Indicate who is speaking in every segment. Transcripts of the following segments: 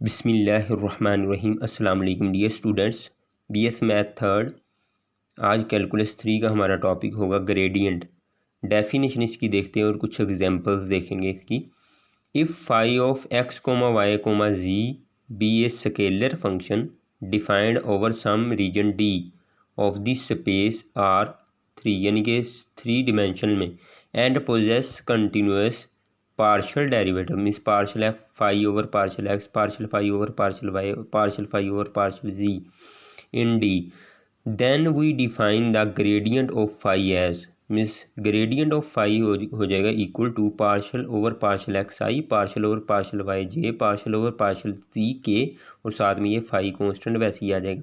Speaker 1: बिस्मिल्लाहिर्रहमानिर्रहीम। अस्सलाम वालेकुम dear students, BS math third. आज कैलकुलस 3 का हमारा टॉपिक होगा ग्रेडियंट। डेफिनेशन इसकी देखते हैं और कुछ एग्जांपल्स देखेंगे इसकी। If phi of x comma y comma z be a scalar function defined over some region D of this space R 3 यानी कि 3 डिमेंशन में and possess continuous partial derivative means partial f phi over partial x partial phi over partial y partial phi over partial z in D, then we define the gradient of phi as means gradient of phi हो जाएगा equal to partial over partial x i partial over partial y j partial over partial z k, और साथ में ये phi constant वैसे ही आ जाएगा।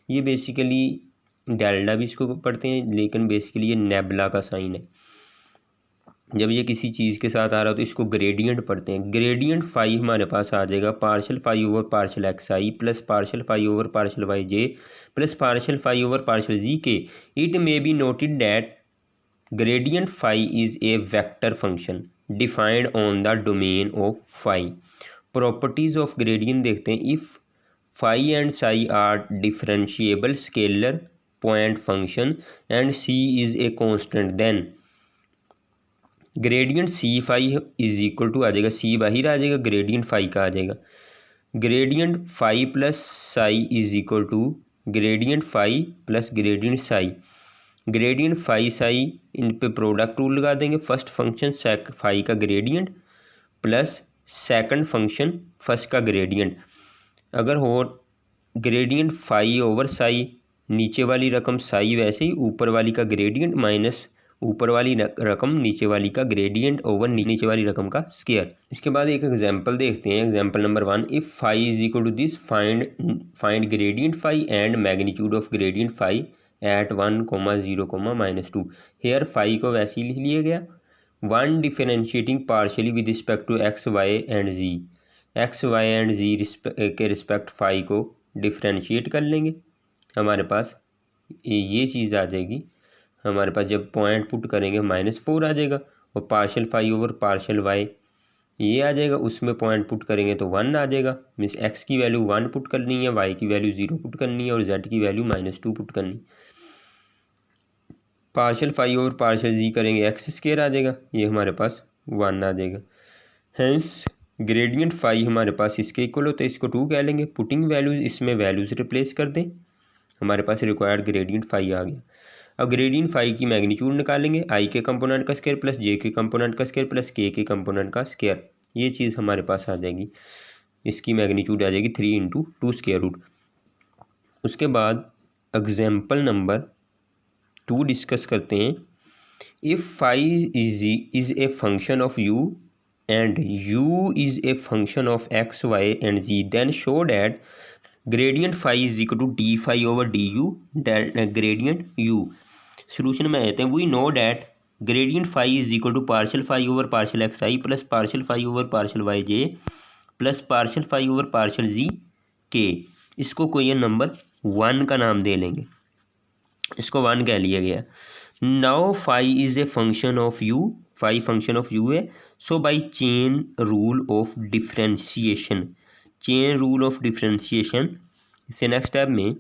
Speaker 1: ये बेसिकली डेल्टा भी इसको पढ़ते हैं, लेकिन बेसिकली ये नेबुला का साइन है। जब ये किसी चीज़ के साथ आ रहा हो तो इसको ग्रेडियंट पढ़ते हैं। ग्रेडियंट फाई हमारे पास आ जाएगा partial phi over partial x i plus partial phi over partial y j plus partial phi over partial z k. It may be noted that gradient phi is a vector function defined on the domain of phi. Properties of gradient देखते हैं। If phi and psi are differentiable scalar point function and c is a constant, then gradient c phi is equal to आ जाएगा, सी बाहर आ जाएगा, gradient phi का आ जाएगा। Gradient phi plus psi is equal to gradient phi plus gradient psi. Gradient phi psi इन पे product rule लगा देंगे। फर्स्ट फंक्शन सेक फाई का gradient plus second function first का ग्रेडियंट। अगर हो ग्रेडियंट फाई ओवर साई, नीचे वाली रकम साई वैसे ही, ऊपर वाली का ग्रेडियंट माइनस ऊपर वाली रकम नीचे वाली का ग्रेडियंट ओवर नीचे वाली रकम का स्क्वायर। इसके बाद एक एग्जांपल देखते हैं। Example number 1, if phi is equal to this find gradient phi and magnitude of gradient phi at 1,0,-2। Here phi को वैसे ही लिख लिया गया। 1 differentiating partially with respect to x y and z. X y and z के respect phi को differentiate कर लेंगे। हमारे पास ये चीज़ आ जाएगी। हमारे पास जब पॉइंट पुट करेंगे -4 आ जाएगा, और partial phi over partial y ये आ जाएगा, उसमें पॉइंट पुट करेंगे तो 1 आ जाएगा। मीन्स एक्स की वैल्यू 1 पुट करनी है, वाई की वैल्यू 0 पुट करनी है, और जेड की वैल्यू -2 पुट करनी। पार्शियल फाई ओवर पार्शियल जी करेंगे, एक्स स्क्वायर आ जाएगा, ये हमारे पास 1 आ जाएगा। हैंस ग्रेडियंट फाई हमारे पास इसके इक्वल होता है, इसको 2 कह लेंगे। पुटिंग वैल्यूज़ इसमें वैल्यूज़ रिप्लेस कर दें, हमारे पास रिक्वायर्ड ग्रेडियंट फाई आ गया। अब ग्रेडियंट फाई की मैग्नीट्यूड निकालेंगे, आई के कंपोनेंट का स्क्वायर प्लस जे के कंपोनेंट का स्क्वायर प्लस के कंपोनेंट का स्क्वायर। ये चीज़ हमारे पास आ जाएगी, इसकी मैग्नीट्यूड आ जाएगी 3 × 2 स्क्वायर रूट। उसके बाद एग्जाम्पल नंबर 2 डिस्कस करते हैं। If phi is a function of u and u is a function of x y and z, then show that gradient phi is equal to d phi over d u gradient u. Solution में आते हैं। We know that gradient phi is equal to partial phi over partial x i plus partial phi over partial y j plus partial phi over partial z k. इसको कोई number 1 का नाम दे लेंगे, इसको 1 कह लिया गया। Now phi is a function of u, phi function of u है। So by chain rule of differentiation, chain rule of differentiation से नेक्स्ट स्टेप में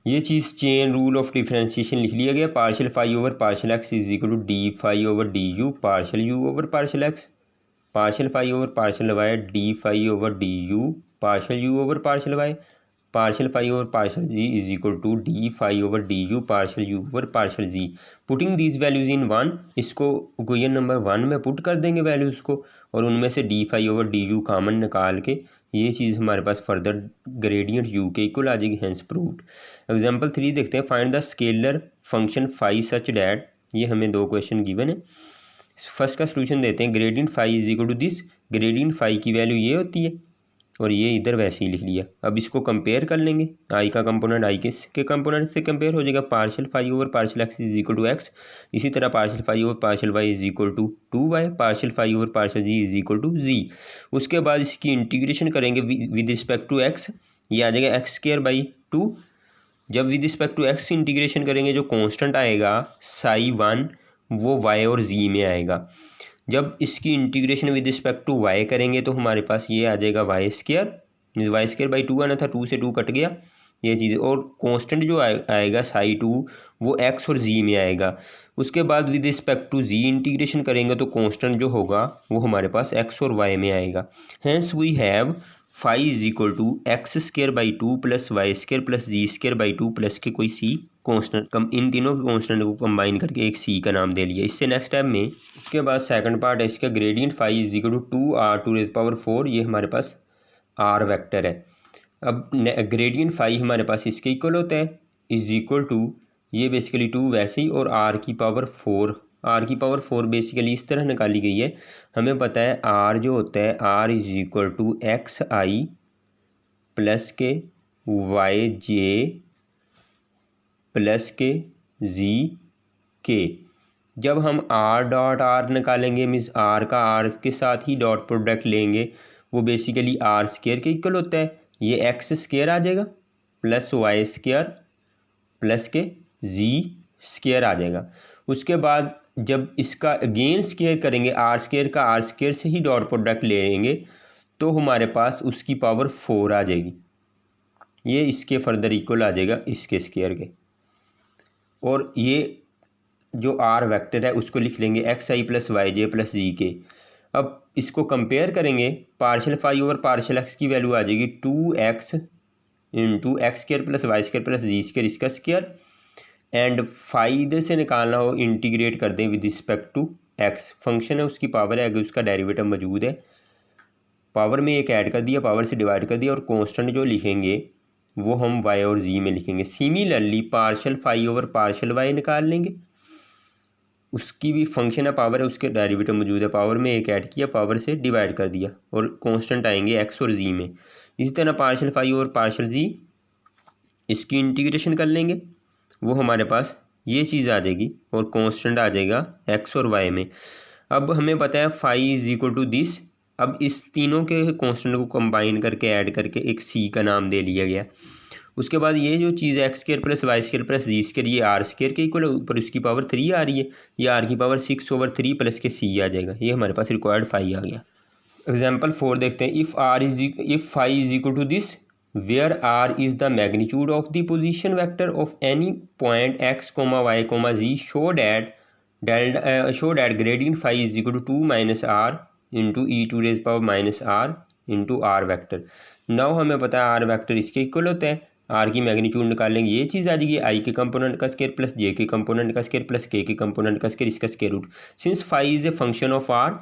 Speaker 1: ये चीज़ चेन रूल ऑफ डिफरेंशिएशन लिख लिया गया। Partial phi over partial x is equal to d phi over d u partial u over partial x, partial phi over partial y d phi over d u partial u over partial y, partial phi over partial z is equal to d phi over d u partial u over partial z. Putting these values in 1, इसको question number 1 में put कर देंगे values को, और उनमें से d phi over d u common निकाल के ये चीज़ हमारे पास फर्दर ग्रेडियंट यू के इक्वल आ जाएगी। Hence proved. एग्जांपल 3 देखते हैं। Find the scalar function phi such that, ये हमें 2 क्वेश्चन गिवन है। फर्स्ट का सॉल्यूशन देते हैं। Gradient phi is equal to this, gradient phi की वैल्यू ये होती है, और ये इधर वैसे ही लिख लिया। अब इसको कंपेयर कर लेंगे, आई का कंपोनेंट आई के कंपोनेंट से कंपेयर हो जाएगा। Partial phi over partial x is equal to x, इसी तरह partial phi over partial y is equal to 2y, partial phi over partial z is equal to z. उसके बाद इसकी integration करेंगे विद रिस्पेक्ट टू एक्स, ये आ जाएगा x square by 2। जब with respect to x integration करेंगे, जो कॉन्स्टेंट आएगा साई 1 वो y और z में आएगा। जब इसकी integration with respect to y करेंगे तो हमारे पास ये आ जाएगा y square means y square by 2 आना था, 2 से 2 कट गया ये चीज़। और कांस्टेंट जो आएगा साई 2 वो एक्स और जी में आएगा। उसके बाद with respect to z integration करेंगे तो कांस्टेंट जो होगा वो हमारे पास एक्स और वाई में आएगा। Hence we have phi is equal to x square by 2 plus Y square plus z square by 2 plus के कोई सी कांस्टेंट, इन तीनों के कांस्टेंट को कंबाइन करके एक सी का नाम दे लिया। इससे नेक्स्ट टाइम में उसके बाद सेकंड पार्ट है इसका, gradient phi is equal to 2r⁴ ये हमारे पास आर वेक्टर है। अब ग्रेडियंट फाई हमारे पास इसके इक्वल होता है, इज इक्वल टू ये बेसिकली 2 वैसे ही और r की पावर 4, r की पावर 4 बेसिकली इस तरह निकाली गई है। हमें पता है r जो होता है r is equal to x i plus के वाई जे प्लस के जी के। जब हम r डॉट r निकालेंगे मीन्स r का r के साथ ही डॉट प्रोडक्ट लेंगे, वो बेसिकली r स्क्वायर के इक्वल होता है। ये एक्स स्क्वायर आ जाएगा प्लस वाई स्क्वायर प्लस के जी स्क्वायर आ जाएगा। उसके बाद जब इसका अगेन स्क्वायर करेंगे आर स्क्वायर का आर स्क्वायर से ही डॉट प्रोडक्ट लेंगे तो हमारे पास उसकी पावर 4 आ जाएगी। ये इसके फर्दर इक्वल आ जाएगा इसके स्क्वायर के। और ये जो आर वेक्टर है उसको लिख लेंगे x i plus y j plus z k. अब इसको कंपेयर करेंगे, partial phi over partial x की वैल्यू आ जाएगी 2x into x square plus Y square plus z square इसका स्क्वायर। एंड फाई इधर से निकालना हो इंटीग्रेट कर दें with respect to x, function है उसकी पावर है, अगर उसका डेरिवेटिव मौजूद है पावर में एक ऐड कर दिया, पावर से डिवाइड कर दिया और कांस्टेंट जो लिखेंगे वो हम वाई और जी में लिखेंगे। Similarly partial phi over partial y निकाल लेंगे, उसकी भी फंक्शन है पावर है, उसके डेरिवेटिव मौजूद है, पावर में एक ऐड किया, पावर से डिवाइड कर दिया और कांस्टेंट आएंगे एक्स और जी में। इसी तरह पार्शियल फाई और पार्शियल जी इसकी इंटीग्रेशन कर लेंगे, वो हमारे पास ये चीज़ आ जाएगी और कांस्टेंट आ जाएगा एक्स और वाई में। अब हमें पता है phi is equal to this. अब इस तीनों के कांस्टेंट को कंबाइन करके ऐड करके एक सी का नाम दे लिया गया। उसके बाद ये जो चीज़ है x square plus Y square plus z square ये आर स्क्वायर के इक्वल, ऊपर उसकी पावर 3 आ रही है, ये आर की पावर 6/3 प्लस के सी आ जाएगा। ये हमारे पास रिक्वायर्ड फाई आ गया। एग्जाम्पल 4 देखते हैं, if phi is equal to this where r is the magnitude of the position vector of any point x comma y comma z show that gradient phi is equal to 2 minus r into e to raise power minus r into r vector. Now हमें पता है R vector इसके equal होता है, are की magnitude निकाल लेंगे, ये चीज़ आ जाएगी आई के कंपोनेंट का स्क्वायर प्लस जे के कंपोनेंट का स्क्वायर प्लस के कंपोनेंट का स्क्वायर इसका square root. Since phi is a function of r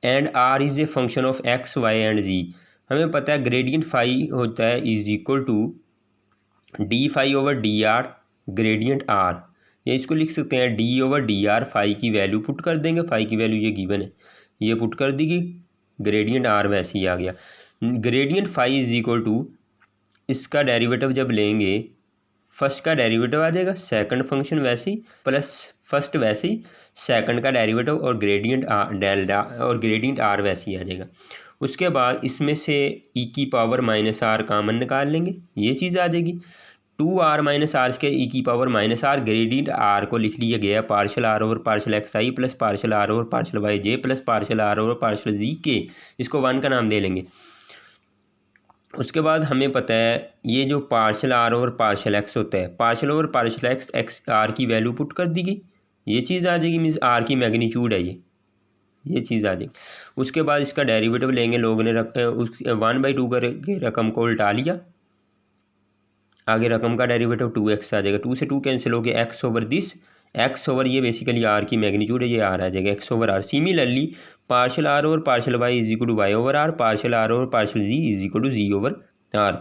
Speaker 1: and r is a function of x y and z, हमें पता है ग्रेडियंट फाई होता है is equal to d phi over d r gradient r, या इसको लिख सकते हैं d over d r. Phi की वैल्यू पुट कर देंगे, फाई की वैल्यू ये गिवन है, ये पुट कर देगी, ग्रेडियंट आर वैसे ही आ गया। Gradient phi is equal to इसका डेरिवेटिव जब लेंगे फर्स्ट का डेरिवेटिव आ जाएगा, सेकंड फंक्शन वैसे ही प्लस फर्स्ट वैसे ही, सेकंड का डेरिवेटिव और ग्रेडियंट आर डेल्टा और ग्रेडियंट आर वैसे ही आ जाएगा। उसके बाद इसमें से ई की पावर माइनस आर कामन निकाल लेंगे, ये चीज़ आ जाएगी 2r minus are square e की power minus r. Gradient r को लिख लिया गया है partial r over partial x i plus partial r over partial y j plus partial r over partial z k, इसको 1 का नाम दे लेंगे। उसके बाद हमें पता है ये जो partial r over partial x होता है, partial over partial x x r की वैल्यू पुट कर देगी, ये चीज़ आ जाएगी, मीन्स आर की मैग्नीट्यूड है ये चीज़ आ जाएगी। उसके बाद इसका डेरिवेटिव लेंगे, लोगों ने 1/2 करके रकम को उल्टा लिया, आगे रकम का डेरिवेटिव 2x आ जाएगा, 2 से 2 कैंसिल हो गया, x over this, x over ये बेसिकली r की मैग्नीट्यूड है, ये r आ जाएगा x over r। Similarly partial r over partial y is equal to y over r, partial r over partial z is equal to z over r।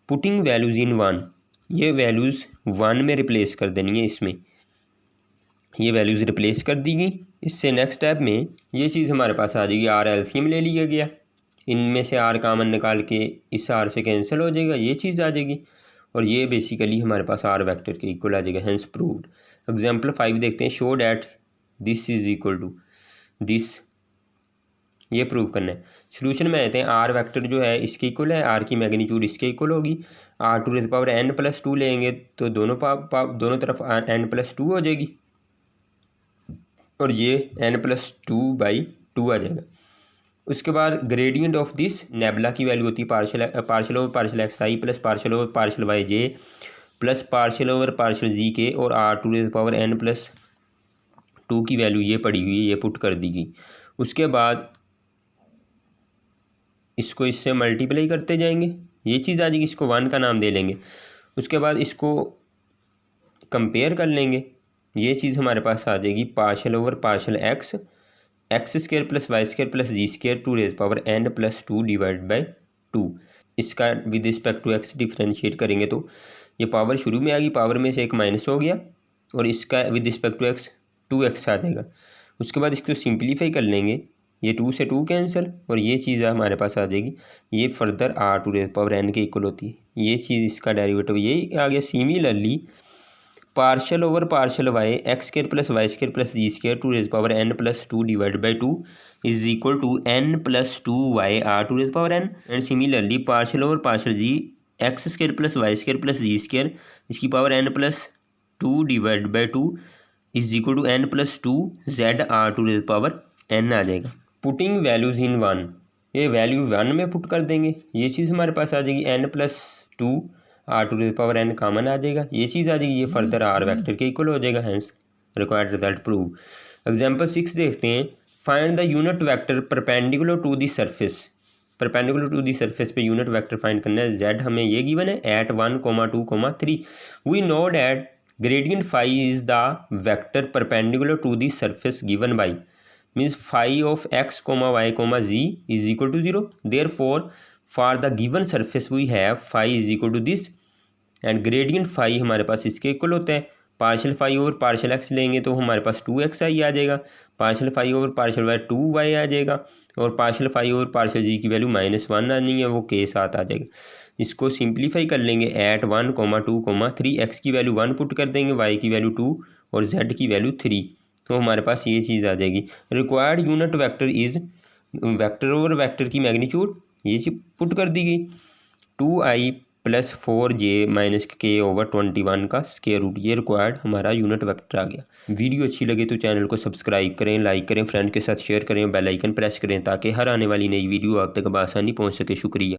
Speaker 1: Putting values in 1, ये values 1 में replace कर देनी है, इसमें ये values replace कर दी गई। इससे नेक्स्ट स्टेप में ये चीज़ हमारे पास आ जाएगी, r एलसीएम ले लिया गया, इनमें से r कामन निकाल के इस r से कैंसिल हो जाएगा, ये चीज़ आ जाएगी और ये बेसिकली हमारे पास आर वेक्टर के इक्वल आ जाएगा, हेंस प्रूव्ड। एग्जाम्पल 5 देखते हैं, show that this is equal to this, ये प्रूव करना है। सोल्यूशन में आते हैं, आर वेक्टर जो है इसके इक्वल है, आर की मैग्नीट्यूड इसके इक्वल होगी, r to the power n+2 लेंगे तो दोनों तरफ n+2 हो जाएगी और ये n+2/2 आ जाएगा। उसके बाद ग्रेडियंट ऑफ दिस नेबुला की वैल्यू होती है partial over partial x i plus partial over partial y j plus partial over partial z k और r to the power n plus 2 की वैल्यू ये पड़ी हुई है, ये पुट कर दी गई। उसके बाद इसको इससे मल्टीप्लाई करते जाएंगे, ये चीज़ आ जाएगी, इसको 1 का नाम दे लेंगे। उसके बाद इसको कंपेयर कर लेंगे, ये चीज़ हमारे पास आ जाएगी partial over partial x square plus Y square plus z square to raise power n plus 2 divide by 2। इसका with respect to x differentiate करेंगे तो ये पावर शुरू में आ गई, पावर में से एक माइनस हो गया और इसका with respect to x 2x आ जाएगा। उसके बाद इसको सिंप्लीफाई कर लेंगे, ये 2 से 2 कैंसिल और ये चीज़ हमारे पास आ जाएगी, ये further r to raise power n के इक्वल होती है। ये चीज़ इसका डेरिवेटिव यही आ गया। Similarly partial over partial y x square plus Y square plus z square to raise power n plus 2 divide by 2 is equal to n plus 2 y r to raise power n. And similarly partial over partial z x square plus Y square plus z square इसकी power n plus 2 divide by 2 is equal to n plus 2 z r to raise power n आ जाएगा। Putting values in 1, ये value 1 में put कर देंगे, ये चीज़ हमारे पास आ जाएगी n plus 2 r to the power n common आ जाएगा, ये चीज़ आ जाएगी, ये फर्दर आर वेक्टर के इक्वल हो जाएगा। Hence required result prove. Example 6 देखते हैं। Find the unit vector perpendicular to the surface. Perpendicular to the surface पे यूनिट वेक्टर फाइंड करना है। जेड हमें ये गिवन है at 1, 2, 3। We know that gradient phi is the vector perpendicular to the surface given by means phi of x y z is equal to 0। Therefore for the given surface we have phi is equal to this and gradient phi हमारे पास इसके equal होता है। Partial phi over partial x लेंगे तो हमारे पास 2x i आ जाएगा, partial phi over partial y 2y आ जाएगा और partial phi over partial z की वैल्यू -1 आनी है, वो के साथ आ जाएगा। इसको सिंप्लीफाई कर लेंगे एट 1, 2, 3। एक्स की वैल्यू 1 पुट कर देंगे, वाई की वैल्यू 2 और जेड की वैल्यू 3, तो हमारे पास ये चीज़ आ जाएगी। Required unit vector is vector over vector की मैग्नीट्यूड, ये चीज पुट कर दी गई 2i प्लस 4j माइनस के ओवर 21 का स्क्वायर रूट, ये रिक्वायर्ड हमारा यूनिट वेक्टर आ गया। वीडियो अच्छी लगे तो चैनल को सब्सक्राइब करें, लाइक करें, फ्रेंड के साथ शेयर करें, बेल आइकन प्रेस करें ताकि हर आने वाली नई वीडियो आप तक बआसानी पहुंच सके। शुक्रिया।